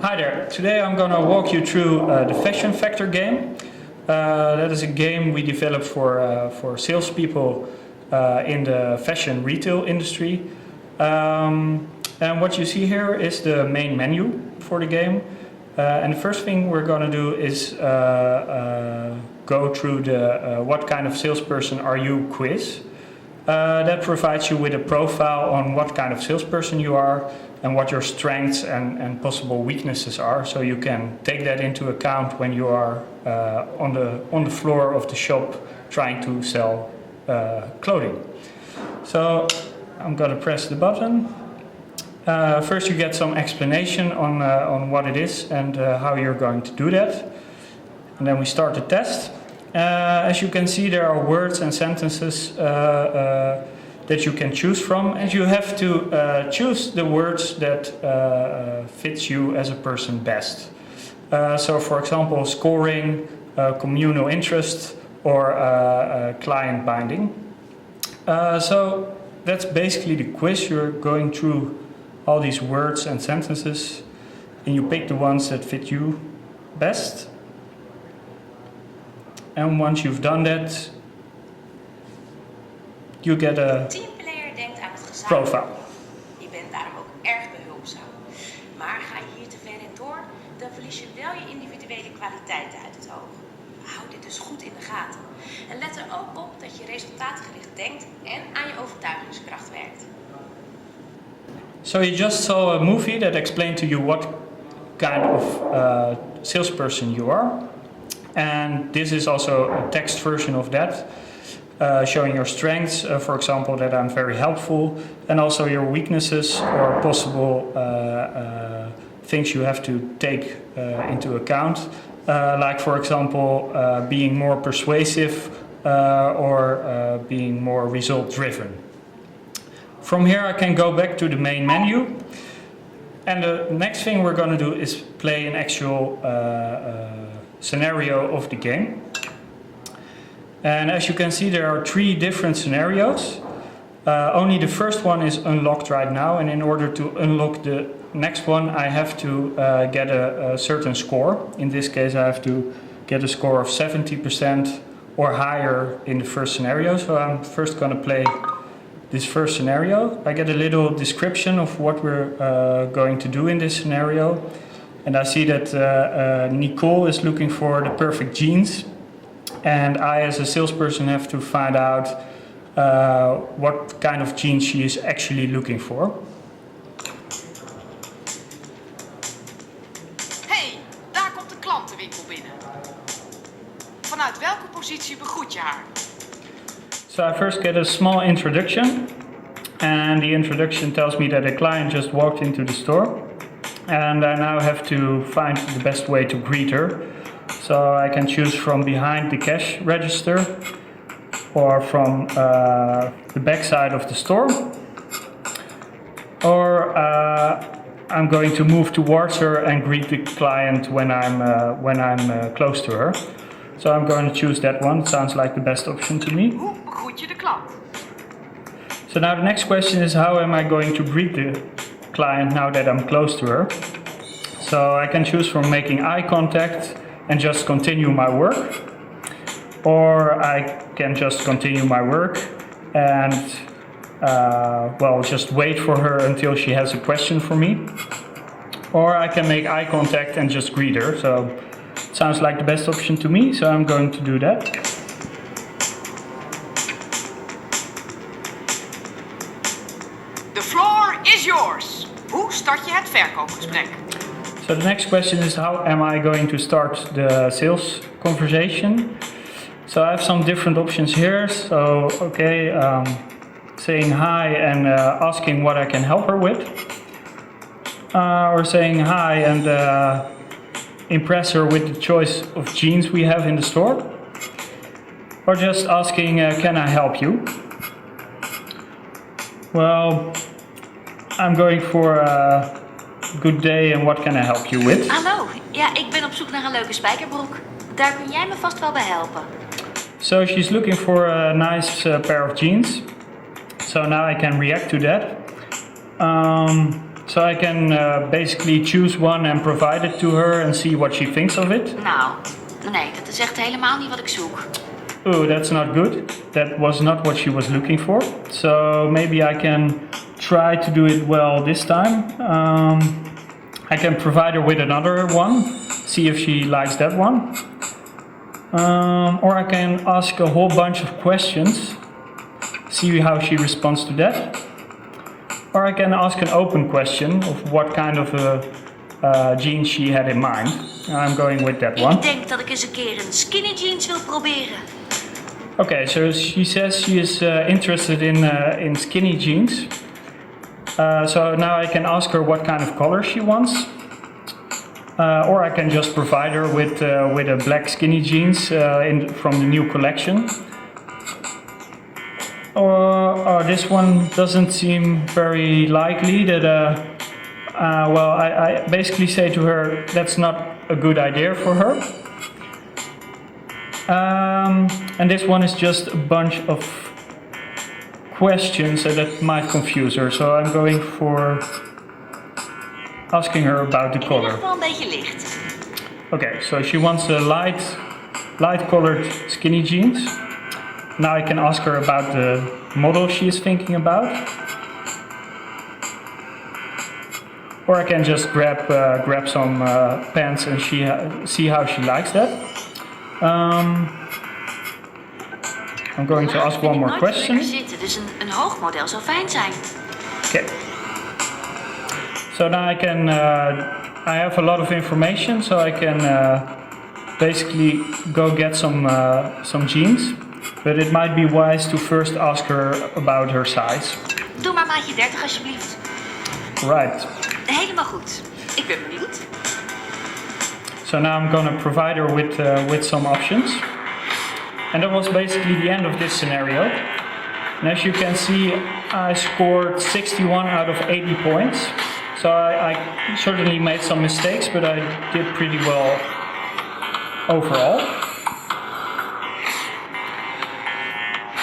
Hi there, today I'm going to walk you through the Fashion Factor game. That is a game we developed for salespeople in the fashion retail industry. And what you see here is the main menu for the game. And the first thing we're going to do is go through the what kind of salesperson are you quiz. That provides you with a profile on what kind of salesperson you are and what your strengths and possible weaknesses are, so you can take that into account when you are on the floor of the shop trying to sell clothing. So I'm going to press the button. First you get some explanation on what it is and how you're going to do that. And then we start the test. As you can see, there are words and sentences that you can choose from, and you have to choose the words that fits you as a person best. So for example, scoring, communal interest, or client binding. So that's basically the quiz. You're going through all these words and sentences, and you pick the ones that fit you best. And once you've done that, you get a Teamplayer denkt aan het gezag. profile. Je bent daarom ook erg behulpzaam. Maar ga je hier te ver in door, dan verlies je wel je individuele kwaliteiten uit het oog. Hou dit dus goed in de gaten. En let er ook op dat je resultaatgericht denkt en aan je overtuigingskracht werkt. So you just saw a movie that explained to you what kind of salesperson you are. And this is also a text version of that, showing your strengths, for example, that I'm very helpful, and also your weaknesses or possible things you have to take into account, like for example, being more persuasive or being more result-driven. From here I can go back to the main menu, and the next thing we're going to do is play an actual scenario of the game. And as you can see, there are 3 different scenarios. Only the first one is unlocked right now, and in order to unlock the next one I have to get a certain score. In this case I have to get a score of 70% or higher in the first scenario. So I'm first going to play this first scenario. I get a little description of what we're going to do in this scenario. And I see that Nicole is looking for the perfect jeans, and I as a salesperson have to find out what kind of jeans she is actually looking for. Hey, daar komt de klantenwinkel binnen. Vanuit welke positie begroet je haar? So I first get a small introduction, and the introduction tells me that a client just walked into the store. And I now have to find the best way to greet her. So I can choose from behind the cash register or from the back side of the store. Or I'm going to move towards her and greet the client when I'm close to her. So I'm going to choose that one. It sounds like the best option to me. Hoe begroet je de klant? So now the next question is, how am I going to greet the client now that I'm close to her? So I can choose from making eye contact and just continue my work, or I can just continue my work and well, just wait for her until she has a question for me, or I can make eye contact and just greet her. So it sounds like the best option to me, so I'm going to do that. The floor is yours. Hoe start je het verkoopgesprek? So the next question is, how am I going to start the sales conversation? So I have some different options here. So okay, saying hi and asking what I can help her with, or saying hi and impress her with the choice of jeans we have in the store, or just asking, can I help you? Well, I'm going for good day and what can I help you with? Hallo, ja, ik ben op zoek naar een leuke spijkerbroek. Daar kun jij me vast wel bij helpen. So she's looking for a nice pair of jeans. So now I can react to that. So I can basically choose one and provide it to her and see what she thinks of it. Nou, nee, dat is echt helemaal niet wat ik zoek. Oh, that's not good. That was not what she was looking for. So maybe I can try to do it well this time. I can provide her with another one, see if she likes that one. Or I can ask a whole bunch of questions, see how she responds to that. Or I can ask an open question of what kind of jeans she had in mind. I'm going with that one. Ik denk dat ik eens een keer een skinny jeans wil proberen. Okay, so she says she is interested in skinny jeans. So now I can ask her what kind of color she wants. Or I can just provide her with a black skinny jeans from the new collection. Or this one doesn't seem very likely. Well, I basically say to her that's not a good idea for her. And this one is just a bunch of questions that might confuse her. So I'm going for asking her about the In ieder color. geval een beetje licht. Okay, so she wants a light colored skinny jeans. Now I can ask her about the model she is thinking about. Or I can just grab some pants and see how she likes that. I'm going to ask one more question. Lekker zitten, dus een hoogmodel zou fijn zijn. Okay. So now I have a lot of information, so I can basically go get some jeans. But it might be wise to first ask her about her size. Doe maar maatje 30 alsjeblieft. Right. Helemaal goed. Ik ben benieuwd. So now I'm gonna provide her with some options. And that was basically the end of this scenario. And as you can see, I scored 61 out of 80 points. So I certainly made some mistakes, but I did pretty well overall.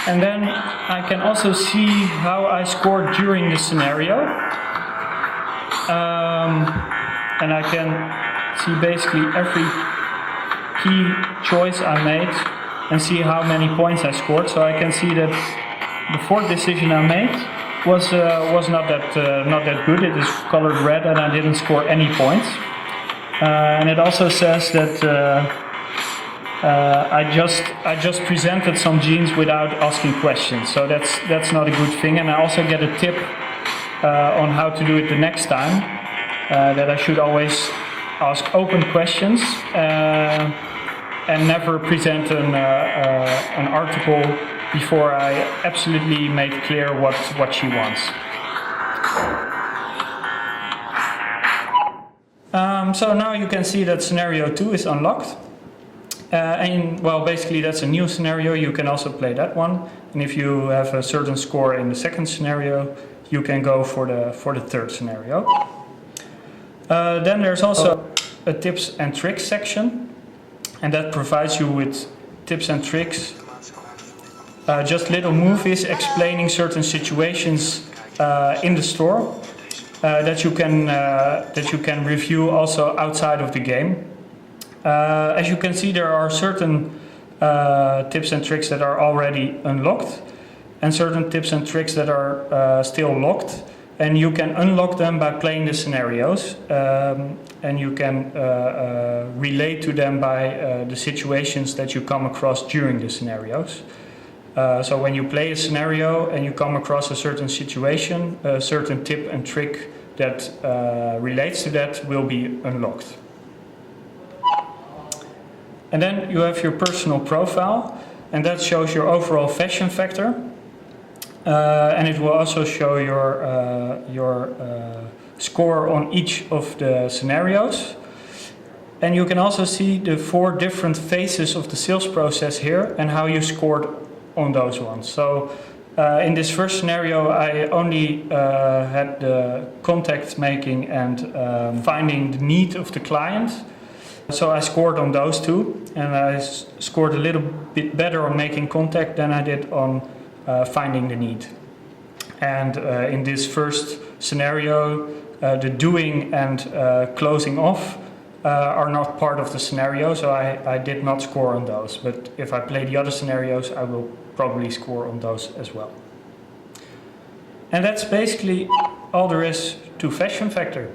And then I can also see how I scored during the scenario. And I can see basically every key choice I made and see how many points I scored. So I can see that the fourth decision I made was not that good. It is colored red and I didn't score any points. And it also says that I just presented some jeans without asking questions. So that's not a good thing. And I also get a tip on how to do it the next time. That I should always ask open questions and never present an article before I absolutely made clear what she wants. So now you can see that scenario 2 is unlocked. And well, basically that's a new scenario. You can also play that one. And if you have a certain score in the second scenario, you can go for the third scenario. Then there's also a tips and tricks section, and that provides you with tips and tricks, just little movies explaining certain situations in the store that you can review also outside of the game. As you can see, there are certain tips and tricks that are already unlocked, and certain tips and tricks that are still locked. And you can unlock them by playing the scenarios, and you can relate to them by the situations that you come across during the scenarios. So when you play a scenario and you come across a certain situation, a certain tip and trick that relates to that will be unlocked. And then you have your personal profile, and that shows your overall fashion factor. And it will also show your score on each of the scenarios. And you can also see the 4 different phases of the sales process here and how you scored on those ones. So in this first scenario, I only had the contact making and finding the need of the client. So I scored on those 2, and I scored a little bit better on making contact than I did on finding the need. And in this first scenario, the doing and closing off are not part of the scenario, so I did not score on those. But if I play the other scenarios, I will probably score on those as well. And that's basically all there is to Fashion Factor.